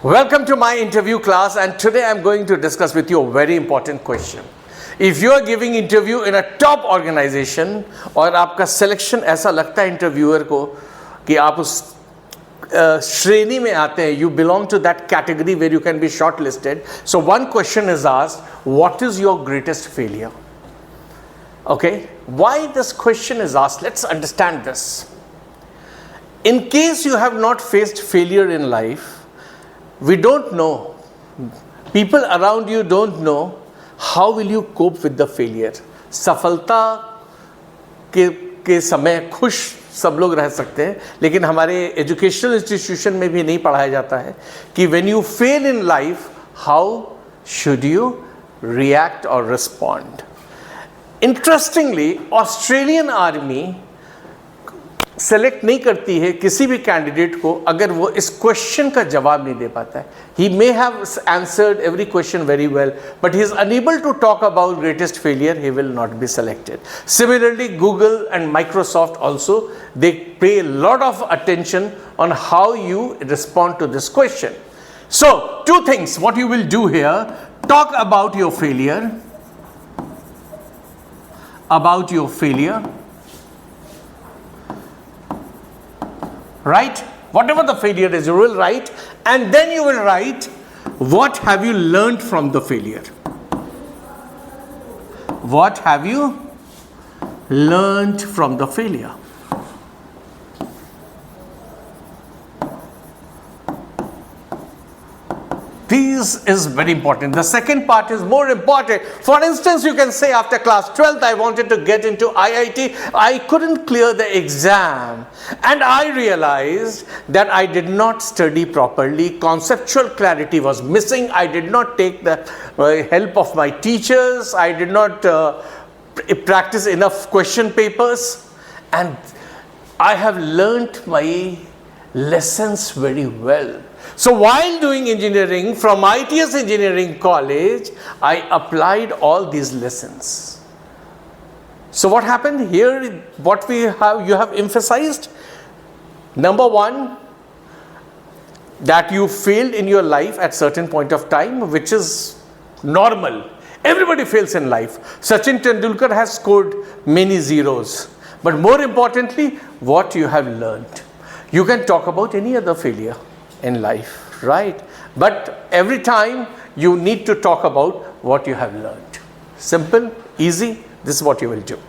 Welcome to my interview class, and today I'm going to discuss with you a very important question. If you are giving interview in a top organization और आपका selection ऐसा लगता है interviewer को कि आप उस श्रेणी में आते हैं, you belong to that category where you can be shortlisted. So one question is asked, what is your greatest failure? Okay, why this question is asked? Let's understand this. In case you have not faced failure in life, we don't know, people around you don't know how will you cope with the failure. सफलता के समय खुश सब लोग रह सकते हैं, लेकिन हमारे एजुकेशनल इंस्टीट्यूशन में भी नहीं पढ़ाया जाता है कि when you fail in life, how should you react or respond. Interestingly, Australian Army select नहीं करती है किसी भी कैंडिडेट को अगर वो इस क्वेश्चन का जवाब नहीं दे पाता है. He may have answered every question very well, but he is unable to talk about greatest failure, he will not be selected. Similarly Google and Microsoft also they pay lot of attention on how you respond to this question. So two things what you will do here, talk about your failure, right? Whatever the failure is, you will write, and then you will write, what have you learned from the failure? What have you learned from the failure? This is very important. The second part is more important. For instance, you can say after class 12th, I wanted to get into IIT. I couldn't clear the exam. And I realized that I did not study properly. Conceptual clarity was missing. I did not take the help of my teachers. I did not practice enough question papers. And I have learnt my lessons very well. So while doing engineering from ITS Engineering College, I applied all these lessons. So what happened here, what you have emphasized? Number one, that you failed in your life at certain point of time, which is normal. Everybody fails in life. Sachin Tendulkar has scored many zeros. But more importantly, what you have learned. You can talk about any other failure in life, right? But every time you need to talk about what you have learned. Simple, easy, this is what you will do.